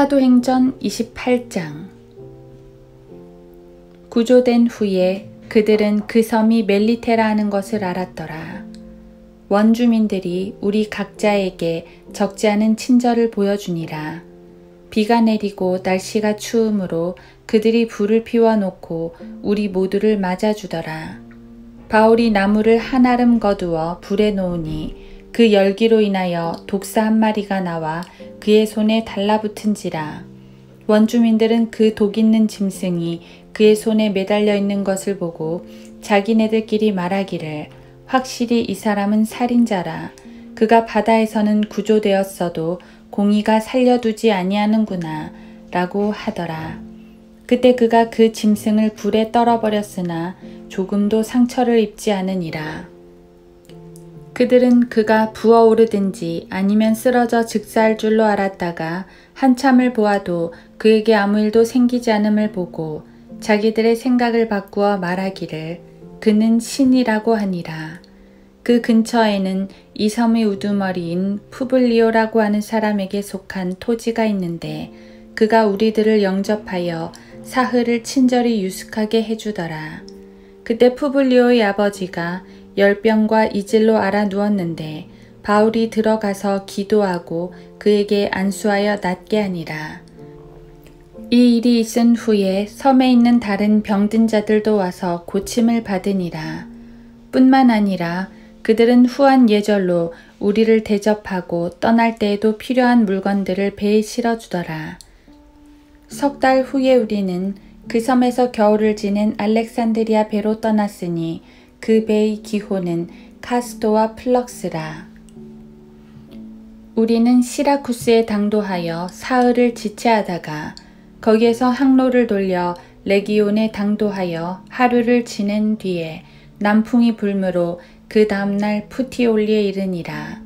사도행전 28장. 구조된 후에 그들은 그 섬이 멜리테라 하는 것을 알았더라. 원주민들이 우리 각자에게 적지 않은 친절을 보여주니라. 비가 내리고 날씨가 추우므로 그들이 불을 피워놓고 우리 모두를 맞아주더라. 바울이 나무를 한아름 거두어 불에 놓으니 그 열기로 인하여 독사 한 마리가 나와 그의 손에 달라붙은지라. 원주민들은 그 독 있는 짐승이 그의 손에 매달려 있는 것을 보고 자기네들끼리 말하기를 확실히 이 사람은 살인자라. 그가 바다에서는 구조되었어도 공의가 살려두지 아니하는구나 라고 하더라. 그때 그가 그 짐승을 불에 떨어버렸으나 조금도 상처를 입지 않으니라. 그들은 그가 부어오르든지 아니면 쓰러져 즉사할 줄로 알았다가 한참을 보아도 그에게 아무 일도 생기지 않음을 보고 자기들의 생각을 바꾸어 말하기를 그는 신이라고 하니라. 그 근처에는 이 섬의 우두머리인 푸블리오라고 하는 사람에게 속한 토지가 있는데 그가 우리들을 영접하여 사흘을 친절히 유숙하게 해주더라. 그때 푸블리오의 아버지가 열병과 이질로 알아 누웠는데 바울이 들어가서 기도하고 그에게 안수하여 낫게 하니라. 이 일이 있은 후에 섬에 있는 다른 병든 자들도 와서 고침을 받으니라. 뿐만 아니라 그들은 후한 예절로 우리를 대접하고 떠날 때에도 필요한 물건들을 배에 실어주더라. 석 달 후에 우리는 그 섬에서 겨울을 지낸 알렉산드리아 배로 떠났으니 그 배의 기호는 카스토와 플럭스라. 우리는 시라쿠스에 당도하여 사흘을 지체하다가 거기에서 항로를 돌려 레기온에 당도하여 하루를 지낸 뒤에 남풍이 불므로 그 다음날 푸티올리에 이르니라.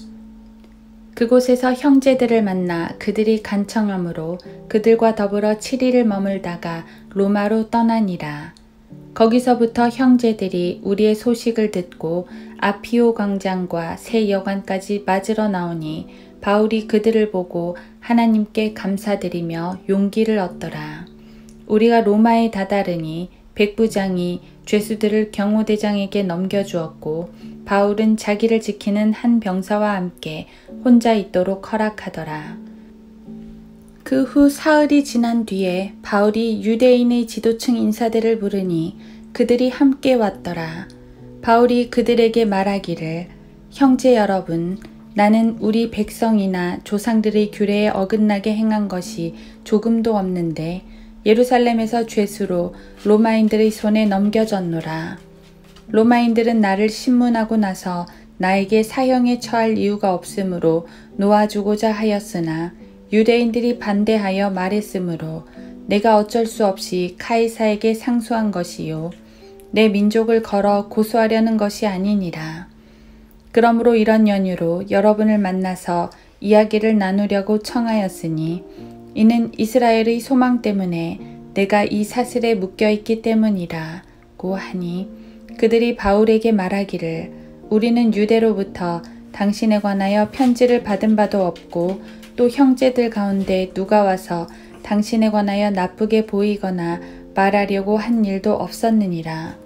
그곳에서 형제들을 만나 그들이 간청하므로 그들과 더불어 7일을 머물다가 로마로 떠나니라. 거기서부터 형제들이 우리의 소식을 듣고 아피오 광장과 새 여관까지 맞으러 나오니 바울이 그들을 보고 하나님께 감사드리며 용기를 얻더라. 우리가 로마에 다다르니 백부장이 죄수들을 경호대장에게 넘겨주었고 바울은 자기를 지키는 한 병사와 함께 혼자 있도록 허락하더라. 그 후 사흘이 지난 뒤에 바울이 유대인의 지도층 인사들을 부르니 그들이 함께 왔더라. 바울이 그들에게 말하기를 형제 여러분, 나는 우리 백성이나 조상들의 규례에 어긋나게 행한 것이 조금도 없는데 예루살렘에서 죄수로 로마인들의 손에 넘겨졌노라. 로마인들은 나를 신문하고 나서 나에게 사형에 처할 이유가 없으므로 놓아주고자 하였으나 유대인들이 반대하여 말했으므로 내가 어쩔 수 없이 카이사에게 상소한 것이요 내 민족을 걸어 고소하려는 것이 아니니라. 그러므로 이런 연유로 여러분을 만나서 이야기를 나누려고 청하였으니 이는 이스라엘의 소망 때문에 내가 이 사슬에 묶여있기 때문이라고 하니 그들이 바울에게 말하기를 우리는 유대로부터 당신에 관하여 편지를 받은 바도 없고 또 형제들 가운데 누가 와서 당신에 관하여 나쁘게 보이거나 말하려고 한 일도 없었느니라.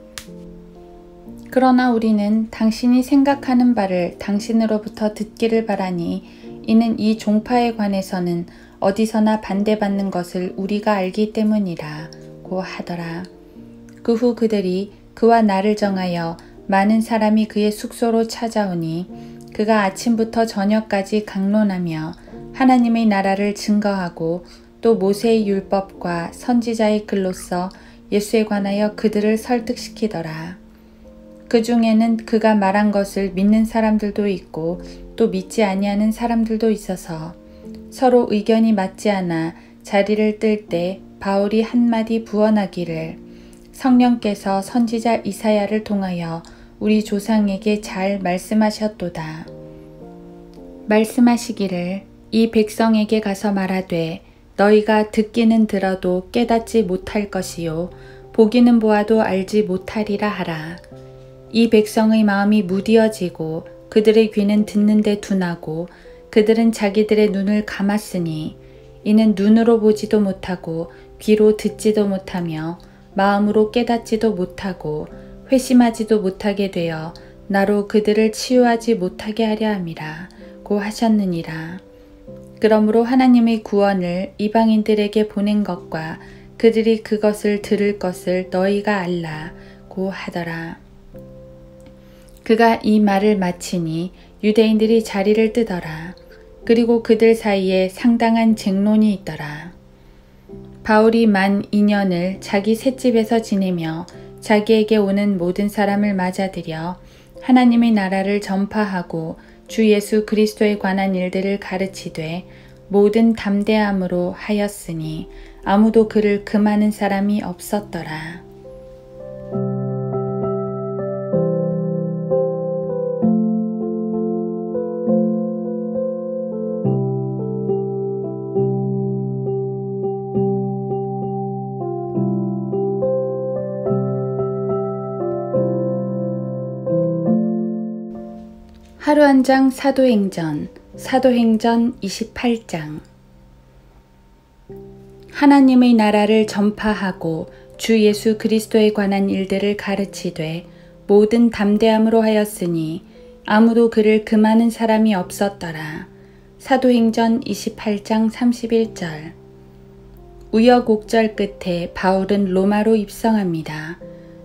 그러나 우리는 당신이 생각하는 바를 당신으로부터 듣기를 바라니 이는 이 종파에 관해서는 어디서나 반대받는 것을 우리가 알기 때문이라고 하더라. 그 후 그들이 그와 나를 정하여 많은 사람이 그의 숙소로 찾아오니 그가 아침부터 저녁까지 강론하며 하나님의 나라를 증거하고 또 모세의 율법과 선지자의 글로써 예수에 관하여 그들을 설득시키더라. 그 중에는 그가 말한 것을 믿는 사람들도 있고 또 믿지 아니하는 사람들도 있어서 서로 의견이 맞지 않아 자리를 뜰 때 바울이 한마디 부언하기를 성령께서 선지자 이사야를 통하여 우리 조상에게 잘 말씀하셨도다. 말씀하시기를 이 백성에게 가서 말하되 너희가 듣기는 들어도 깨닫지 못할 것이요 보기는 보아도 알지 못하리라 하라. 이 백성의 마음이 무디어지고 그들의 귀는 듣는데 둔하고 그들은 자기들의 눈을 감았으니 이는 눈으로 보지도 못하고 귀로 듣지도 못하며 마음으로 깨닫지도 못하고 회심하지도 못하게 되어 나로 그들을 치유하지 못하게 하려 함이라 고 하셨느니라. 그러므로 하나님의 구원을 이방인들에게 보낸 것과 그들이 그것을 들을 것을 너희가 알라 고 하더라. 그가 이 말을 마치니 유대인들이 자리를 뜨더라. 그리고 그들 사이에 상당한 쟁론이 있더라. 바울이 만 2년을 자기 셋집에서 지내며 자기에게 오는 모든 사람을 맞아들여 하나님의 나라를 전파하고 주 예수 그리스도에 관한 일들을 가르치되 모든 담대함으로 하였으니 아무도 그를 금하는 사람이 없었더라. 하루 한 장 사도행전 28장. 하나님의 나라를 전파하고 주 예수 그리스도에 관한 일들을 가르치되 모든 담대함으로 하였으니 아무도 그를 금하는 사람이 없었더라. 사도행전 28장 31절. 우여곡절 끝에 바울은 로마로 입성합니다.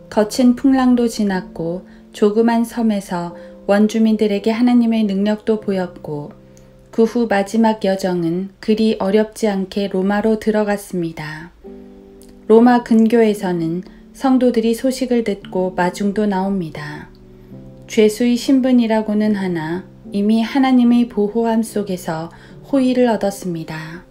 거친 풍랑도 지났고 조그만 섬에서 원주민들에게 하나님의 능력도 보였고 그 후 마지막 여정은 그리 어렵지 않게 로마로 들어갔습니다. 로마 근교에서는 성도들이 소식을 듣고 마중도 나옵니다. 죄수의 신분이라고는 하나 이미 하나님의 보호함 속에서 호의를 얻었습니다.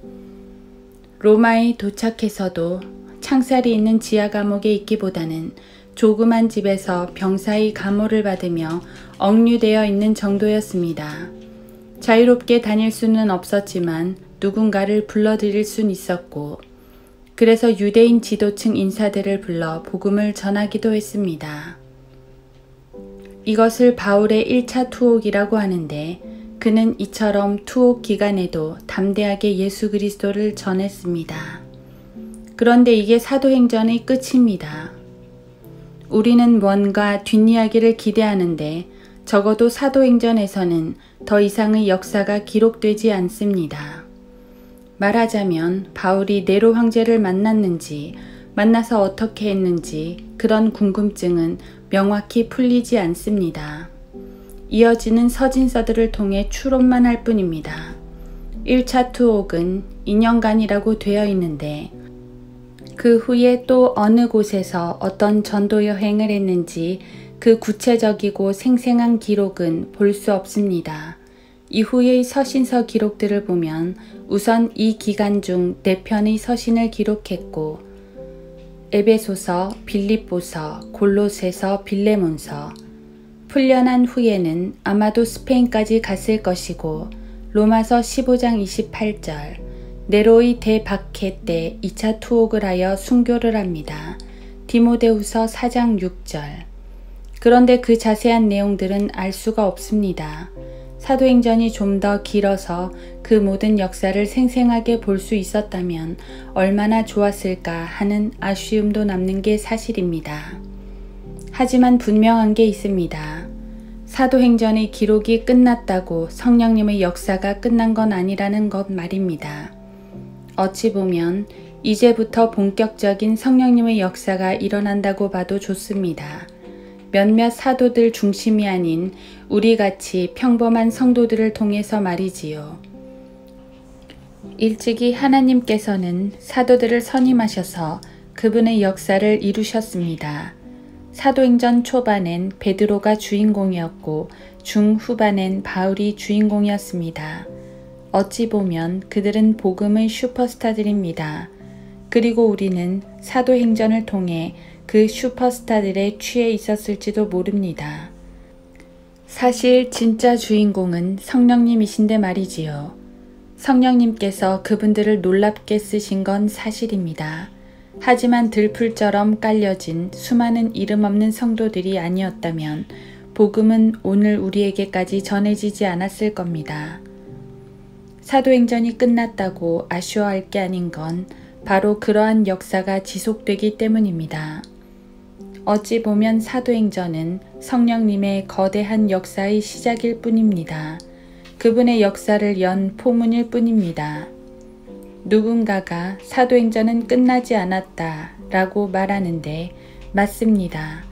로마에 도착해서도 창살이 있는 지하 감옥에 있기보다는 조그만 집에서 병사의 감호를 받으며 억류되어 있는 정도였습니다. 자유롭게 다닐 수는 없었지만 누군가를 불러들일 순 있었고 그래서 유대인 지도층 인사들을 불러 복음을 전하기도 했습니다. 이것을 바울의 1차 투옥이라고 하는데 그는 이처럼 투옥 기간에도 담대하게 예수 그리스도를 전했습니다. 그런데 이게 사도행전의 끝입니다. 우리는 뭔가 뒷이야기를 기대하는데 적어도 사도행전에서는 더 이상의 역사가 기록되지 않습니다. 말하자면 바울이 네로 황제를 만났는지 만나서 어떻게 했는지 그런 궁금증은 명확히 풀리지 않습니다. 이어지는 서진서들을 통해 추론만 할 뿐입니다. 1차 투옥은 2년간이라고 되어 있는데 그 후에 또 어느 곳에서 어떤 전도 여행을 했는지 그 구체적이고 생생한 기록은 볼 수 없습니다. 이후의 서신서 기록들을 보면 우선 이 기간 중 4편의 서신을 기록했고 에베소서, 빌립보서, 골로새서, 빌레몬서. 풀려난 후에는 아마도 스페인까지 갔을 것이고 로마서 15장 28절. 네로의 대박해 때 2차 투옥을 하여 순교를 합니다. 디모데후서 4장 6절. 그런데 그 자세한 내용들은 알 수가 없습니다. 사도행전이 좀 더 길어서 그 모든 역사를 생생하게 볼 수 있었다면 얼마나 좋았을까 하는 아쉬움도 남는 게 사실입니다. 하지만 분명한 게 있습니다. 사도행전의 기록이 끝났다고 성령님의 역사가 끝난 건 아니라는 것 말입니다. 어찌 보면 이제부터 본격적인 성령님의 역사가 일어난다고 봐도 좋습니다. 몇몇 사도들 중심이 아닌 우리같이 평범한 성도들을 통해서 말이지요. 일찍이 하나님께서는 사도들을 선임하셔서 그분의 역사를 이루셨습니다. 사도행전 초반엔 베드로가 주인공이었고 중후반엔 바울이 주인공이었습니다. 어찌 보면 그들은 복음의 슈퍼스타들입니다. 그리고 우리는 사도행전을 통해 그 슈퍼스타들에 취해 있었을지도 모릅니다. 사실 진짜 주인공은 성령님이신데 말이지요. 성령님께서 그분들을 놀랍게 쓰신 건 사실입니다. 하지만 들풀처럼 깔려진 수많은 이름 없는 성도들이 아니었다면 복음은 오늘 우리에게까지 전해지지 않았을 겁니다. 사도행전이 끝났다고 아쉬워할 게 아닌 건 바로 그러한 역사가 지속되기 때문입니다. 어찌 보면 사도행전은 성령님의 거대한 역사의 시작일 뿐입니다. 그분의 역사를 연 포문일 뿐입니다. 누군가가 사도행전은 끝나지 않았다 라고 말하는데 맞습니다.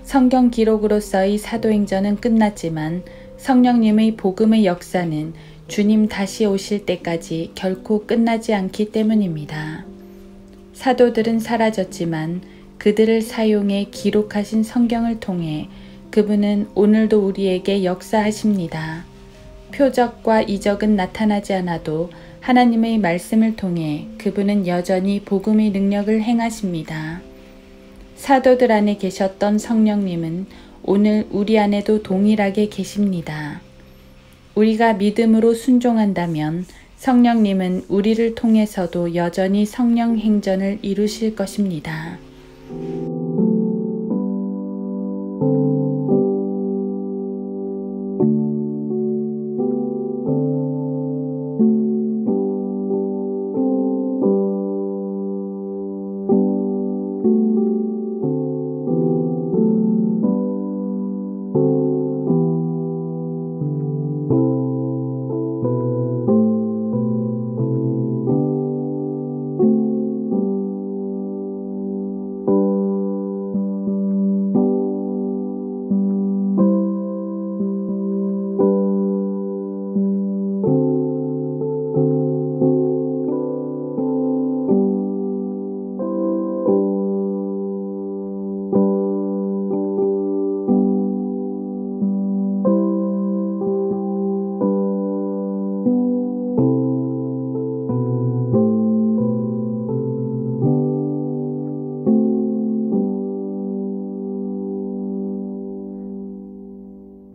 성경 기록으로서의 사도행전은 끝났지만 성령님의 복음의 역사는 주님 다시 오실 때까지 결코 끝나지 않기 때문입니다. 사도들은 사라졌지만 그들을 사용해 기록하신 성경을 통해 그분은 오늘도 우리에게 역사하십니다. 표적과 이적은 나타나지 않아도 하나님의 말씀을 통해 그분은 여전히 복음의 능력을 행하십니다. 사도들 안에 계셨던 성령님은 오늘 우리 안에도 동일하게 계십니다. 우리가 믿음으로 순종한다면 성령님은 우리를 통해서도 여전히 성령 행전을 이루실 것입니다.